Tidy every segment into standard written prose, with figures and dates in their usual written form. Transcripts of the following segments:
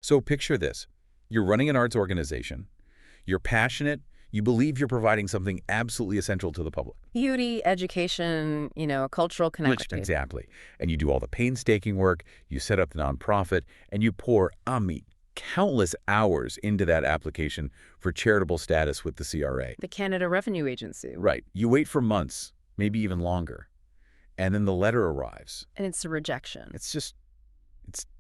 So picture this. You're running an arts organization. You're passionate. You believe you're providing something absolutely essential to the public. Beauty, education, cultural connection. Exactly. And you do all the painstaking work, you set up the nonprofit, and you pour, countless hours into that application for charitable status with the CRA. The Canada Revenue Agency. Right. You wait for months, maybe even longer. And then the letter arrives. And it's a rejection. It's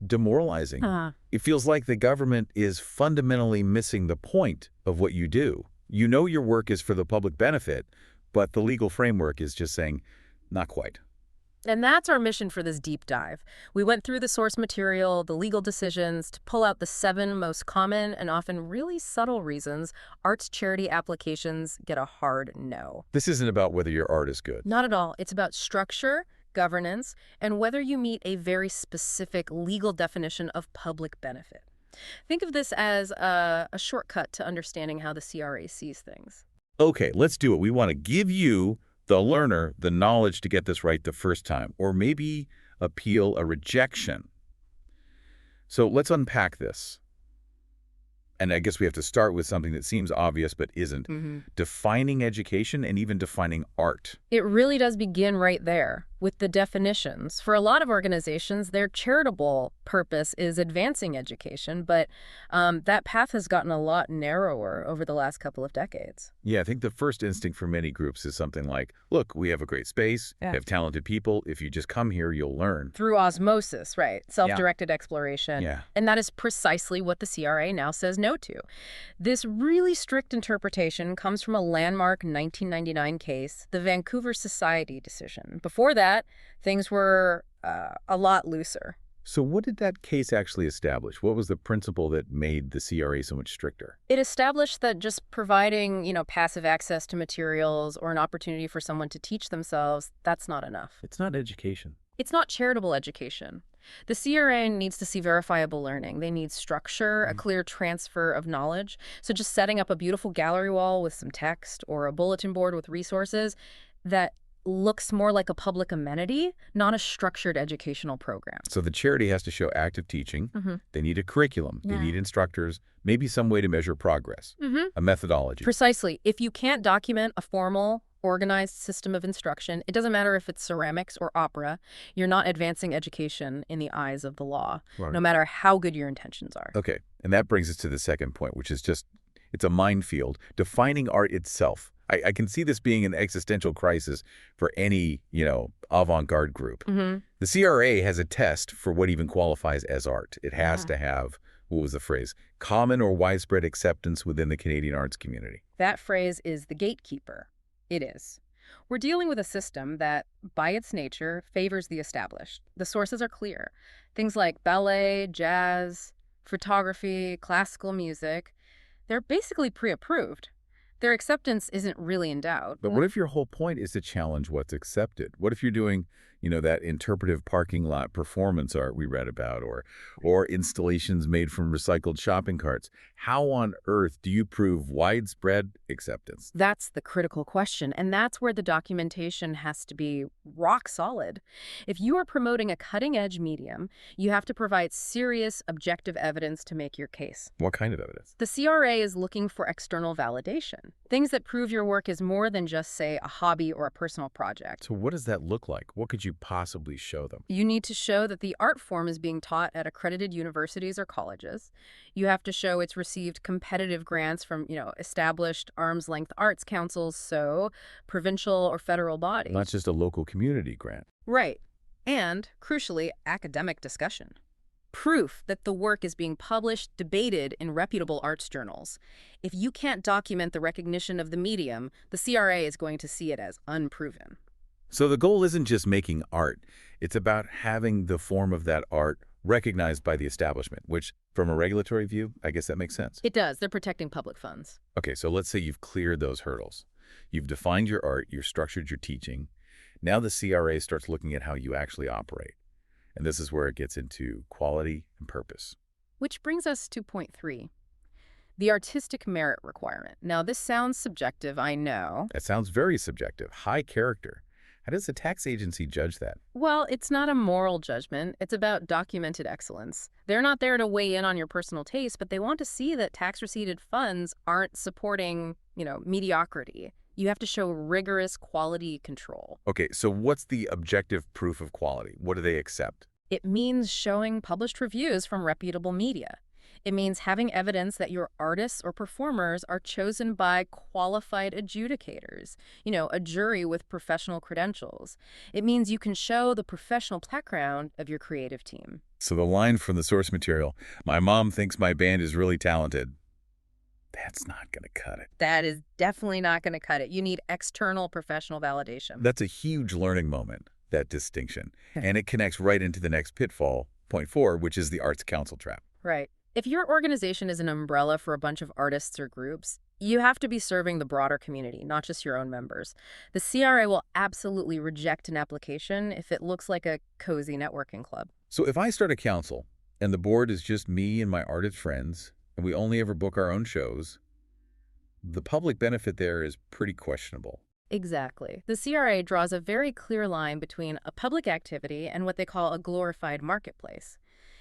demoralizing. Huh. It feels like the government is fundamentally missing the point of what you do. You know your work is for the public benefit, but the legal framework is just saying, not quite. And that's our mission for this deep dive. We went through the source material, the legal decisions, to pull out the 7 most common and often really subtle reasons arts charity applications get a hard no. This isn't about whether your art is good. Not at all. It's about structure, governance, and whether you meet a very specific legal definition of public benefit. Think of this as a shortcut to understanding how the CRA sees things. Okay, let's do it. We want to give you, the learner, the knowledge to get this right the first time, or maybe appeal a rejection. So let's unpack this. And I guess we have to start with something that seems obvious but isn't. Defining education and even defining art. It really does begin right there with the definitions. For a lot of organizations, their charitable purpose is advancing education, but that path has gotten a lot narrower over the last couple of decades. Yeah, I think the first instinct for many groups is something like, look, we have a great space, we have talented people, if you just come here, you'll learn. Through osmosis, right? Self-directed exploration. Yeah. And that is precisely what the CRA now says no to. This really strict interpretation comes from a landmark 1999 case, the Vancouver Society decision. Before that, things were a lot looser. So what did that case actually establish? What was the principle that made the CRA so much stricter? It established that just providing, passive access to materials or an opportunity for someone to teach themselves, that's not enough. It's not education. It's not charitable education. The CRA needs to see verifiable learning. They need structure, a clear transfer of knowledge. So just setting up a beautiful gallery wall with some text or a bulletin board with resources that looks more like a public amenity, not a structured educational program. So the charity has to show active teaching. They need a curriculum. They need instructors, maybe some way to measure progress, a methodology. Precisely. If you can't document a formal, organized system of instruction, it doesn't matter if it's ceramics or opera, you're not advancing education in the eyes of the law, no matter how good your intentions are. Okay, and that brings us to the second point, which is it's a minefield, defining art itself. I can see this being an existential crisis for any, avant-garde group. The CRA has a test for what even qualifies as art. It has to have, what was the phrase, common or widespread acceptance within the Canadian arts community. That phrase is the gatekeeper. It is. We're dealing with a system that, by its nature, favors the established. The sources are clear. Things like ballet, jazz, photography, classical music, they're basically pre-approved. Their acceptance isn't really in doubt. But what if your whole point is to challenge what's accepted? What if you're doing, that interpretive parking lot performance art we read about, or installations made from recycled shopping carts? How on earth do you prove widespread acceptance? That's the critical question, and that's where the documentation has to be rock solid. If you are promoting a cutting-edge medium, you have to provide serious, objective evidence to make your case. What kind of evidence? The CRA is looking for external validation, things that prove your work is more than just, say, a hobby or a personal project. So what does that look like? What could you possibly show them? You need to show that the art form is being taught at accredited universities or colleges. You have to show it's received competitive grants from, established arm's-length arts councils, so provincial or federal bodies. Not just a local community grant. Right. And, crucially, academic discussion. Proof that the work is being published, debated in reputable arts journals. If you can't document the recognition of the medium, the CRA is going to see it as unproven. So the goal isn't just making art. It's about having the form of that art recognized by the establishment, which, from a regulatory view, I guess that makes sense. It does. They're protecting public funds. Okay, so let's say you've cleared those hurdles. You've defined your art, you've structured your teaching. Now the CRA starts looking at how you actually operate. And this is where it gets into quality and purpose. Which brings us to point 3, the artistic merit requirement. Now, this sounds subjective, I know. That sounds very subjective. High character. How does a tax agency judge that? Well, it's not a moral judgment. It's about documented excellence. They're not there to weigh in on your personal taste, but they want to see that tax-receipted funds aren't supporting, mediocrity. You have to show rigorous quality control. Okay, so what's the objective proof of quality? What do they accept? It means showing published reviews from reputable media. It means having evidence that your artists or performers are chosen by qualified adjudicators, a jury with professional credentials. It means you can show the professional background of your creative team. So the line from the source material, "My mom thinks my band is really talented," that's not going to cut it. That is definitely not going to cut it. You need external professional validation. That's a huge learning moment, that distinction. And it connects right into the next pitfall, point 4, which is the Arts Council trap. Right. If your organization is an umbrella for a bunch of artists or groups, you have to be serving the broader community, not just your own members. The CRA will absolutely reject an application if it looks like a cozy networking club. So if I start a council and the board is just me and my artist friends, and we only ever book our own shows, the public benefit there is pretty questionable. Exactly. The CRA draws a very clear line between a public activity and what they call a glorified marketplace.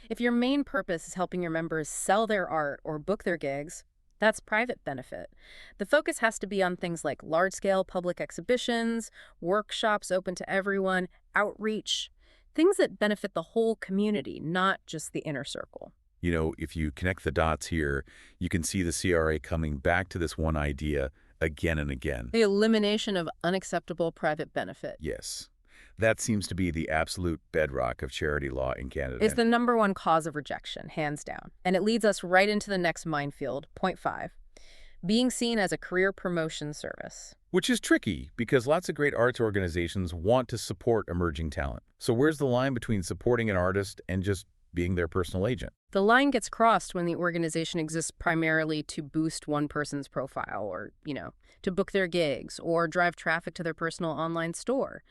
If your main purpose is helping your members sell their art or book their gigs, that's private benefit. The focus has to be on things like large-scale public exhibitions, workshops open to everyone, outreach, things that benefit the whole community, not just the inner circle. If you connect the dots here, you can see the CRA coming back to this one idea again and again. The elimination of unacceptable private benefit. Yes. That seems to be the absolute bedrock of charity law in Canada. It's the #1 cause of rejection, hands down. And it leads us right into the next minefield, point 5, being seen as a career promotion service. Which is tricky because lots of great arts organizations want to support emerging talent. So where's the line between supporting an artist and just being their personal agent? The line gets crossed when the organization exists primarily to boost one person's profile or, to book their gigs or drive traffic to their personal online store.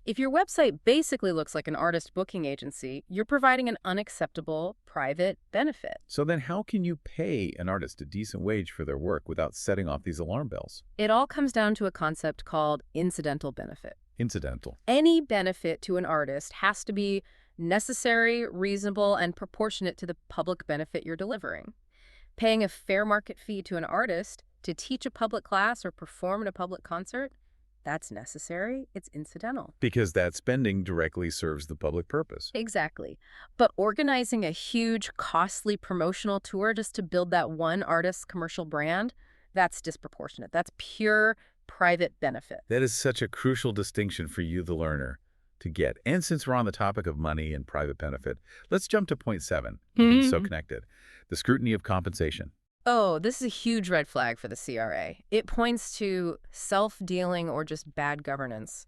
If your website basically looks like an artist booking agency, you're providing an unacceptable private benefit. So then how can you pay an artist a decent wage for their work without setting off these alarm bells? It all comes down to a concept called incidental benefit. Incidental. Any benefit to an artist has to be necessary, reasonable, and proportionate to the public benefit you're delivering. Paying a fair market fee to an artist to teach a public class or perform in a public concert, that's necessary. It's incidental. Because that spending directly serves the public purpose. Exactly. But organizing a huge, costly promotional tour just to build that one artist's commercial brand, that's disproportionate. That's pure private benefit. That is such a crucial distinction for you, the learner, to get. And since we're on the topic of money and private benefit, let's jump to point 7. It's so connected. The scrutiny of compensation. Oh, this is a huge red flag for the CRA. It points to self-dealing or just bad governance.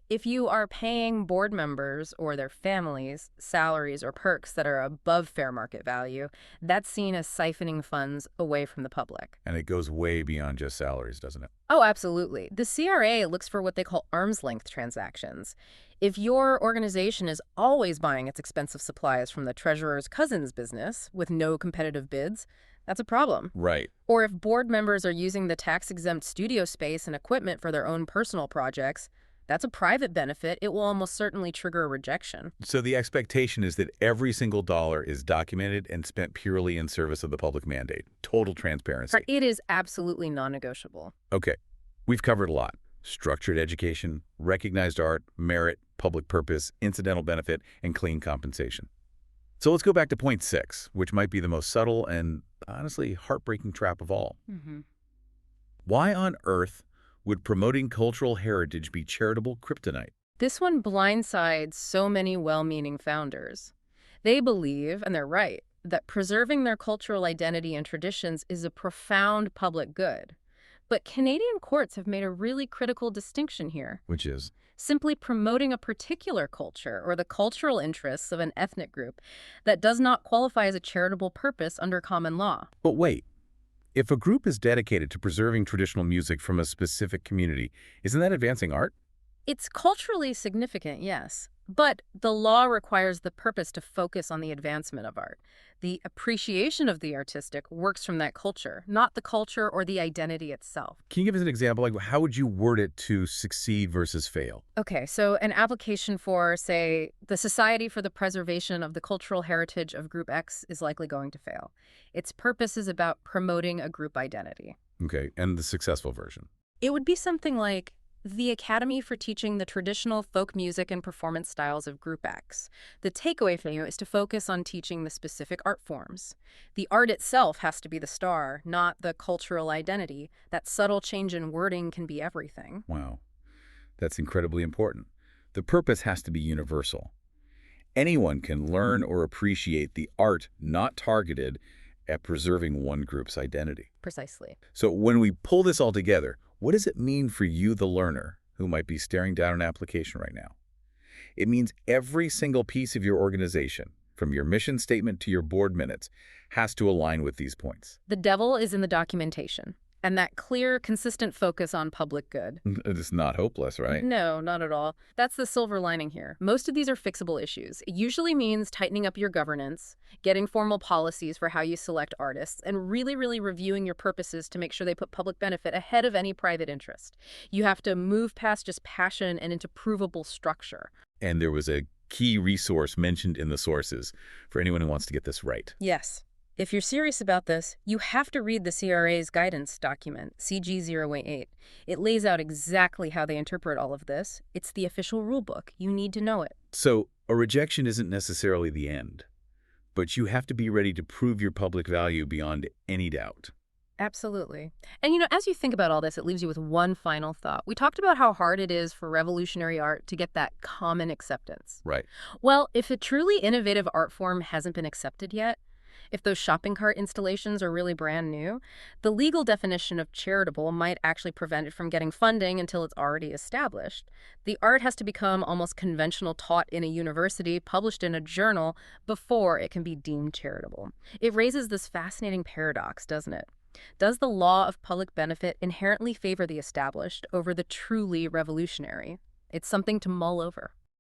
If you are paying board members or their families salaries or perks that are above fair market value, that's seen as siphoning funds away from the public. And it goes way beyond just salaries, doesn't it? Oh, absolutely. The CRA looks for what they call arm's-length transactions. If your organization is always buying its expensive supplies from the treasurer's cousin's business with no competitive bids, that's a problem. Right. Or if board members are using the tax-exempt studio space and equipment for their own personal projects, that's a private benefit. It will almost certainly trigger a rejection. So the expectation is that every single dollar is documented and spent purely in service of the public mandate. Total transparency. It is absolutely non-negotiable. Okay. We've covered a lot. Structured education, recognized art, merit, public purpose, incidental benefit, and clean compensation. So let's go back to point 6, which might be the most subtle and, honestly, heartbreaking trap of all. Why on earth would promoting cultural heritage be charitable kryptonite? This one blindsides so many well-meaning founders. They believe, and they're right, that preserving their cultural identity and traditions is a profound public good. But Canadian courts have made a really critical distinction here. Which is? Simply promoting a particular culture or the cultural interests of an ethnic group that does not qualify as a charitable purpose under common law. But wait, if a group is dedicated to preserving traditional music from a specific community, isn't that advancing art? It's culturally significant, yes, But the law requires the purpose to focus on the advancement of art. The appreciation of the artistic works from that culture, not the culture or the identity itself. Can you give us an example? Like, how would you word it to succeed versus fail? Okay, so an application for, say, the Society for the Preservation of the Cultural Heritage of Group X is likely going to fail. Its purpose is about promoting a group identity. Okay, and the successful version? It would be something like the Academy for Teaching the Traditional Folk Music and Performance Styles of Group X. The takeaway for you is to focus on teaching the specific art forms. The art itself has to be the star, not the cultural identity. That subtle change in wording can be everything. Wow, that's incredibly important. The purpose has to be universal. Anyone can learn or appreciate the art not targeted at preserving one group's identity. Precisely. So when we pull this all together, what does it mean for you, the learner, who might be staring down an application right now? It means every single piece of your organization, from your mission statement to your board minutes, has to align with these points. The devil is in the documentation. And that clear, consistent focus on public good. It's not hopeless, right? No, not at all. That's the silver lining here. Most of these are fixable issues. It usually means tightening up your governance, getting formal policies for how you select artists, and really reviewing your purposes to make sure they put public benefit ahead of any private interest. You have to move past just passion and into provable structure. And there was a key resource mentioned in the sources for anyone who wants to get this right. Yes. If you're serious about this, you have to read the CRA's guidance document, CG088. It lays out exactly how they interpret all of this. It's the official rulebook. You need to know it. So a rejection isn't necessarily the end, but you have to be ready to prove your public value beyond any doubt. Absolutely. And as you think about all this, it leaves you with one final thought. We talked about how hard it is for revolutionary art to get that common acceptance. Right. Well, if a truly innovative art form hasn't been accepted yet, if those shopping cart installations are really brand new, the legal definition of charitable might actually prevent it from getting funding until it's already established. The art has to become almost conventional, taught in a university, published in a journal, before it can be deemed charitable. It raises this fascinating paradox, doesn't it? Does the law of public benefit inherently favor the established over the truly revolutionary? It's something to mull over.